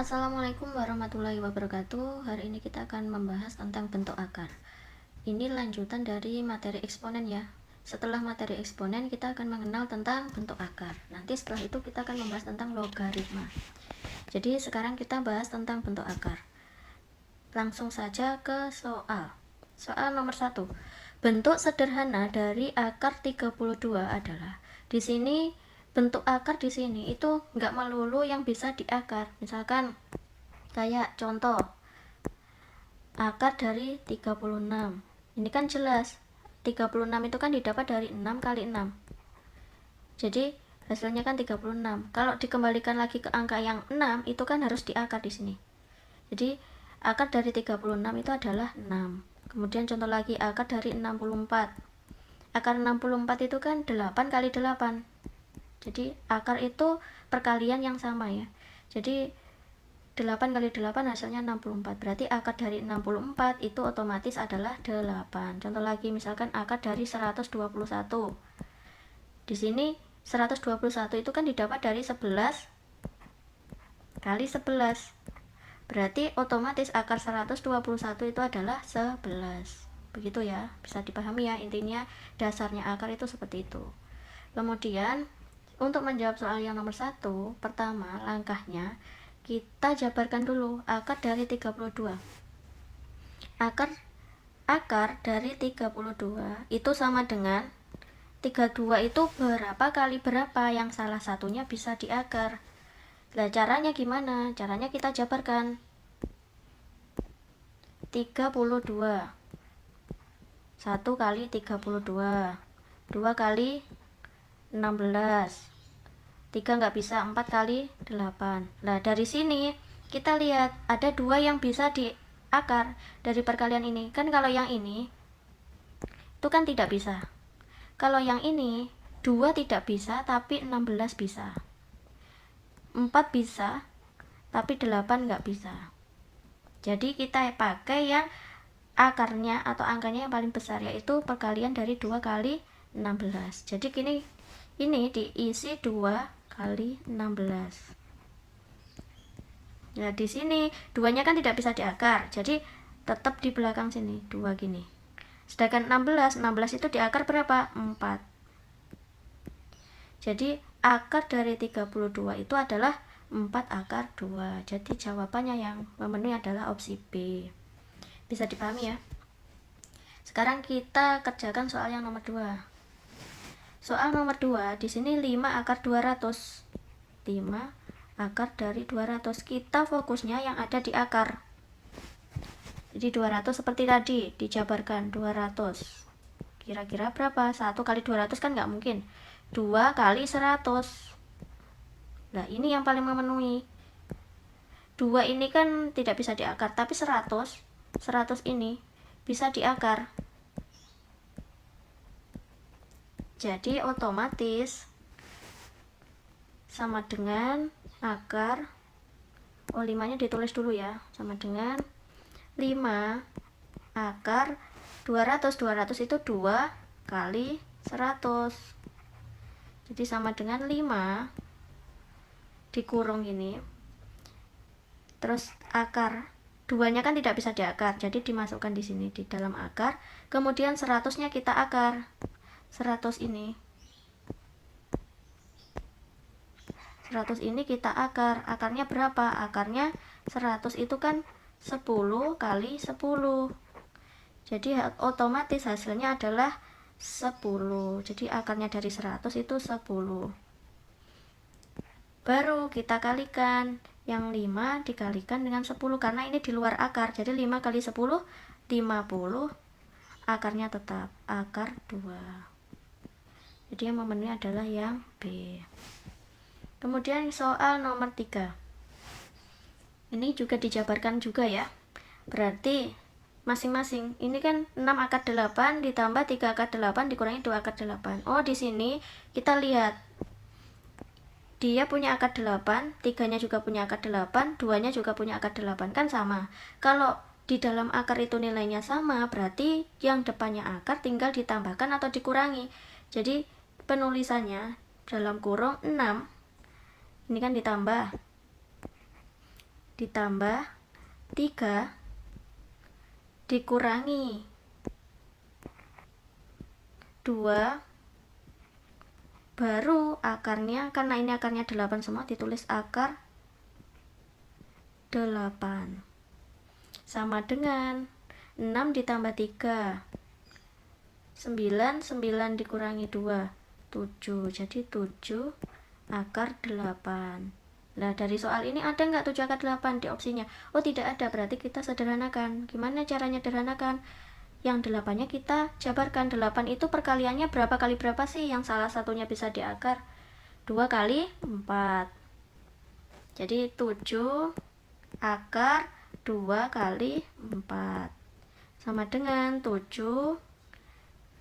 Assalamualaikum warahmatullahi wabarakatuh. Hari ini kita akan membahas tentang bentuk akar. Ini lanjutan dari materi eksponen ya. Setelah materi eksponen kita akan mengenal tentang bentuk akar. Nanti setelah itu kita akan membahas tentang logaritma. Jadi sekarang kita bahas tentang bentuk akar. Langsung saja ke soal. Soal nomor 1. Bentuk sederhana dari akar 32 adalah, di sini bentuk akar di sini itu nggak melulu yang bisa diakar. Misalkan kayak contoh akar dari 36. Ini kan jelas 36 itu kan didapat dari 6 kali 6. Jadi hasilnya kan 36. Kalau dikembalikan lagi ke angka yang 6 itu kan harus diakar di sini. Jadi akar dari 36 itu adalah 6. Kemudian contoh lagi akar dari 64. Akar 64 itu kan 8 kali 8. Jadi akar itu perkalian yang sama ya. Jadi 8 kali 8 hasilnya 64. Berarti akar dari 64 itu otomatis adalah 8. Contoh lagi misalkan akar dari 121. Di sini 121 itu kan didapat dari 11 kali 11. Berarti otomatis akar 121 itu adalah 11. Begitu ya, bisa dipahami ya, intinya dasarnya akar itu seperti itu. Kemudian untuk menjawab soal yang nomor 1, pertama langkahnya kita jabarkan dulu akar dari 32. Akar dari 32 itu sama dengan 32 itu berapa kali berapa, yang salah satunya bisa diakar. Nah, caranya gimana? Caranya kita jabarkan 32 1 kali 32, 2 kali 16, 3 nggak bisa, 4 kali 8. Nah, dari sini kita lihat ada 2 yang bisa diakar dari perkalian ini. Kan kalau yang ini itu kan tidak bisa. Kalau yang ini 2 tidak bisa tapi 16 bisa. 4 bisa tapi 8 nggak bisa. Jadi kita pakai yang akarnya atau angkanya yang paling besar, yaitu perkalian dari 2 kali 16. Jadi ini diisi 2 kali 16. Nah, di sini 2-nya kan tidak bisa diakar. Jadi tetap di belakang sini 2 gini. Sedangkan 16 itu diakar berapa? 4. Jadi akar dari 32 itu adalah 4 akar 2. Jadi jawabannya yang memenuhi adalah opsi B. Bisa dipahami ya. Sekarang kita kerjakan soal yang nomor 2. Soal nomor 2, di sini 5 akar 200. 5 akar dari 200. Kita fokusnya yang ada di akar. Jadi 200 seperti tadi, dijabarkan 200. Kira-kira berapa? 1 kali 200 kan nggak mungkin. 2 kali 100. Nah, ini yang paling memenuhi. 2 ini kan tidak bisa diakar, tapi 100 ini bisa diakar. Jadi otomatis sama dengan akar, 5-nya ditulis dulu ya, sama dengan 5 akar 200. 200 itu 2 kali 100. Jadi sama dengan 5 dikurung ini. Terus akar 2-nya kan tidak bisa diakar, jadi dimasukkan di sini di dalam akar. Kemudian 100-nya kita akar. 100 ini kita akar. Akarnya berapa? Akarnya 100 itu kan 10 kali 10. Jadi otomatis hasilnya adalah 10. Jadi akarnya dari 100 itu 10. Baru kita kalikan. Yang 5 dikalikan dengan 10 karena ini di luar akar. Jadi 5 kali 10 50. Akarnya tetap akar 2. Jadi yang memenuhi adalah yang B. Kemudian soal nomor 3. Ini juga dijabarkan juga ya. Berarti masing-masing ini kan 6 akar 8 ditambah 3 akar 8 dikurangi 2 akar 8. Oh, di sini kita lihat dia punya akar 8, 3-nya juga punya akar 8, 2-nya juga punya akar 8, kan sama. Kalau di dalam akar itu nilainya sama, berarti yang depannya akar tinggal ditambahkan atau dikurangi. Jadi penulisannya dalam kurung 6, ini kan ditambah ditambah 3 dikurangi 2, baru akarnya, karena ini akarnya 8 semua, ditulis akar 8 sama dengan 6 ditambah 3 9, 9 dikurangi 2 7, jadi 7 akar 8. Nah, dari soal ini ada nggak 7 akar 8 di opsinya? Oh, tidak ada, berarti kita sederhanakan. Gimana caranya sederhanakan? Yang 8-nya kita jabarkan. 8 itu perkaliannya berapa kali berapa sih? Yang salah satunya bisa diakar 2 kali 4. Jadi 7 akar 2 kali 4 sama dengan 7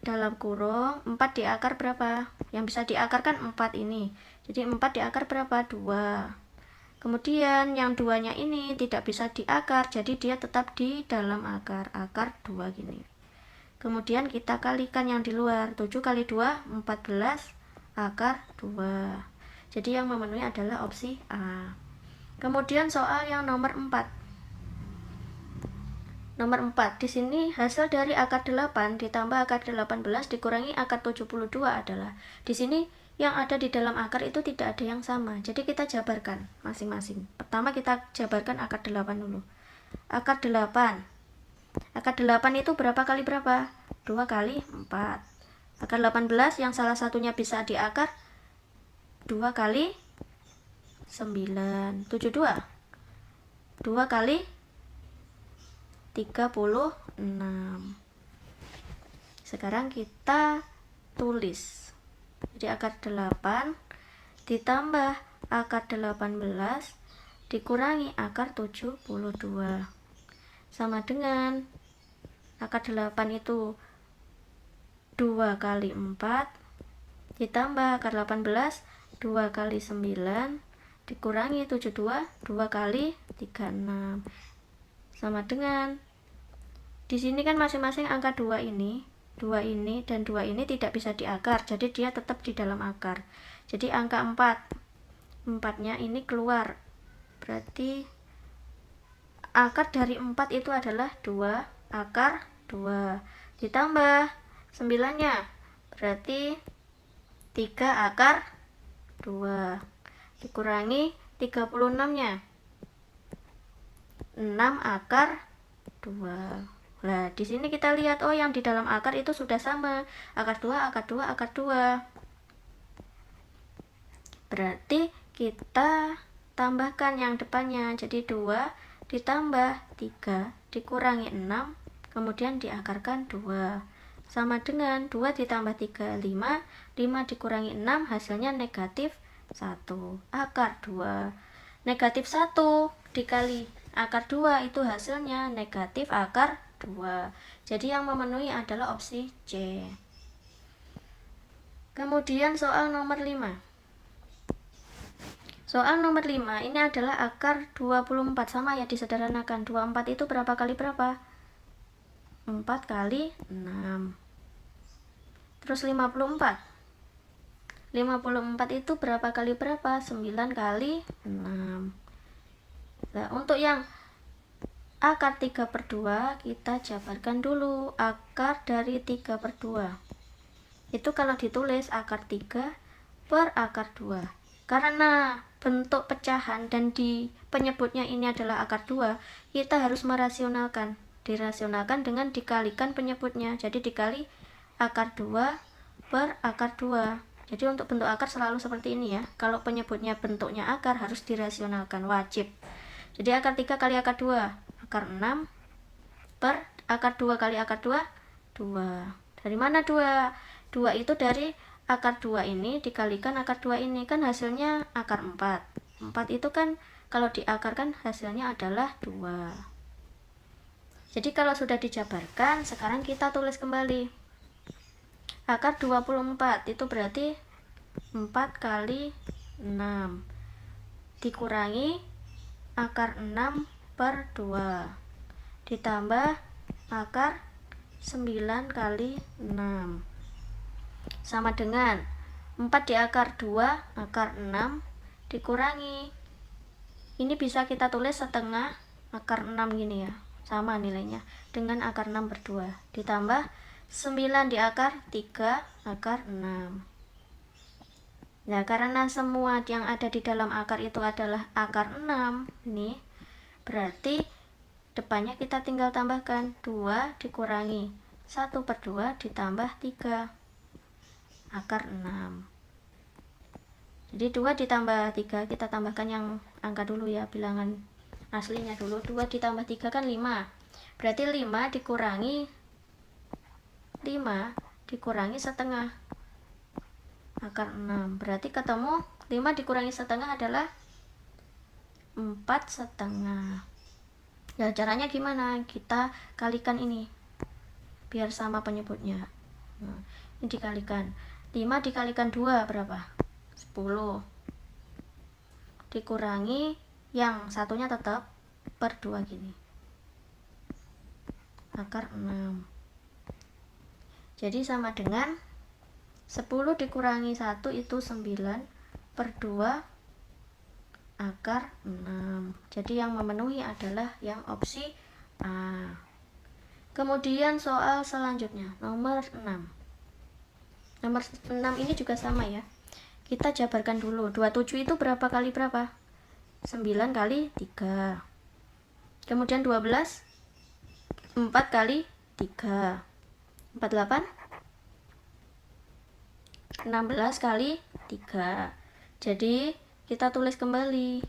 dalam kurung 4 diakar berapa? Yang bisa diakarkan 4 ini. Jadi 4 diakar berapa? 2. Kemudian yang 2-nya ini tidak bisa diakar, jadi dia tetap di dalam akar 2 gini. Kemudian kita kalikan yang di luar, 7 kali 2 14 akar 2. Jadi yang memenuhi adalah opsi A. Kemudian soal yang nomor 4. Nomor 4, di sini hasil dari akar 8 ditambah akar 18 dikurangi akar 72 adalah, di sini yang ada di dalam akar itu tidak ada yang sama. Jadi kita jabarkan masing-masing. Pertama kita jabarkan akar 8 dulu. Akar 8. Akar 8 itu berapa kali berapa? 2 kali 4. Akar 18 yang salah satunya bisa diakar 2 kali 9. 72. 2 kali 36. Sekarang kita tulis. Jadi akar 8 ditambah akar 18 dikurangi akar 72 sama dengan akar 8 itu 2 kali 4 ditambah akar 18 2 kali 9 dikurangi 72 2 kali 36 sama dengan, di sini kan masing-masing angka 2 ini dan 2 ini tidak bisa diakar, jadi dia tetap di dalam akar. Jadi angka 4-nya ini keluar, berarti akar dari 4 itu adalah 2 akar 2 ditambah 9-nya berarti 3 akar 2 dikurangi 36-nya 6 akar 2. Nah, di sini kita lihat, oh yang di dalam akar itu sudah sama, akar 2 akar 2 akar 2. Berarti kita tambahkan yang depannya, jadi 2 ditambah 3 dikurangi 6 kemudian diakarkan 2 sama dengan 2 ditambah 3 5 5 dikurangi 6 hasilnya negatif 1 akar 2. Negatif 1 dikali akar 2 itu hasilnya negatif akar 2. Jadi yang memenuhi adalah opsi C. Kemudian soal nomor 5. Soal nomor 5 ini adalah akar 24, sama ya, disederhanakan. 24 itu berapa kali berapa? 4 kali 6. Terus 54 itu berapa kali berapa? 9 kali 6. Nah, untuk yang akar 3/2 kita jabarkan dulu. Akar dari 3/2 itu kalau ditulis akar 3 per akar 2, karena bentuk pecahan dan di penyebutnya ini adalah akar 2, kita harus merasionalkan. Dirasionalkan dengan dikalikan penyebutnya, jadi dikali akar 2 per akar 2. Jadi untuk bentuk akar selalu seperti ini ya, kalau penyebutnya bentuknya akar harus dirasionalkan, wajib. Jadi akar 3 kali akar 2 akar 6 per akar 2 kali akar 2 2. Dari mana 2? 2 itu dari akar 2 ini dikalikan akar 2 ini, kan hasilnya akar 4. 4 itu kan kalau diakarkan hasilnya adalah 2. Jadi kalau sudah dijabarkan, sekarang kita tulis kembali. Akar 24 itu berarti 4 kali 6 dikurangi akar 6 per 2 ditambah akar 9 kali 6 sama dengan 4 di akar 2 akar 6 dikurangi Ini bisa kita tulis setengah akar 6 gini ya, sama nilainya dengan akar 6 per 2 ditambah 9 di akar 3 akar 6. Nah, karena semua yang ada di dalam akar itu adalah akar 6 nih, berarti depannya kita tinggal tambahkan 2 dikurangi 1 per 2 ditambah 3 akar 6. Jadi 2 ditambah 3, kita tambahkan yang angka dulu ya, bilangan aslinya dulu. 2 ditambah 3 kan 5, berarti 5 dikurangi setengah akar 6, berarti ketemu 5 dikurangi setengah adalah 4,5. Ya, caranya gimana? Kita kalikan ini biar sama penyebutnya. Nah, ini dikalikan 5 dikalikan 2 berapa? 10 dikurangi yang satunya tetap per 2 gini, akar 6. Jadi sama dengan 10 dikurangi 1 itu 9 per 2 akar 6. Jadi yang memenuhi adalah yang opsi A. Kemudian soal selanjutnya nomor 6. Nomor 6 ini juga sama ya. Kita jabarkan dulu. 27 itu berapa kali berapa? 9 kali 3. Kemudian 12 4 kali 3. 48 16 kali 3. Jadi kita tulis kembali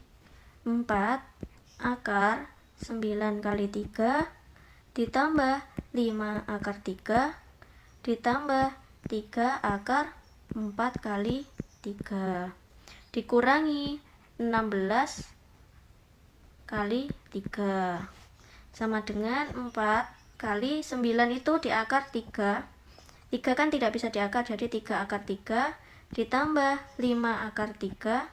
4 akar 9 kali 3 ditambah 5 akar 3 ditambah 3 akar 4 kali 3 dikurangi 16 kali 3 sama dengan 4 kali 9 itu di akar 3 kan tidak bisa diakar, jadi 3 akar 3 ditambah 5 akar 3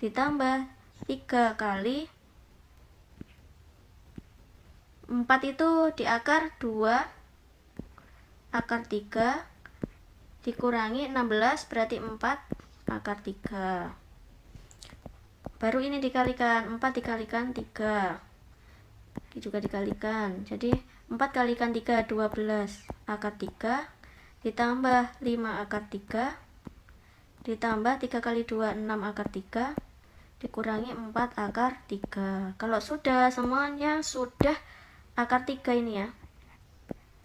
ditambah 3 kali 4 itu diakar 2 akar 3 dikurangi 16 berarti 4 akar 3. Baru ini dikalikan 4 dikalikan 3 ini juga dikalikan, jadi 4 kalikan 3 12 akar 3 ditambah 5 akar 3 ditambah 3 kali 2 6 akar 3 dikurangi 4 akar 3. Kalau sudah semuanya sudah akar 3 ini ya,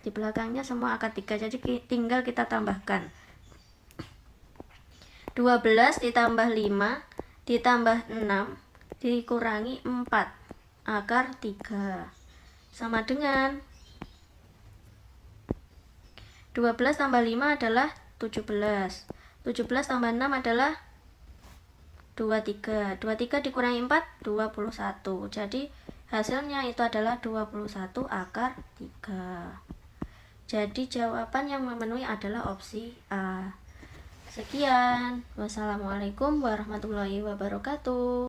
di belakangnya semua akar 3, jadi tinggal kita tambahkan 12 ditambah 5 ditambah 6 dikurangi 4 akar 3 sama dengan 12 tambah 5 adalah 17 tambah 6 adalah 23 dikurangi 4 21, jadi hasilnya itu adalah 21 akar 3. Jadi jawaban yang memenuhi adalah opsi A. Sekian, wassalamualaikum warahmatullahi wabarakatuh.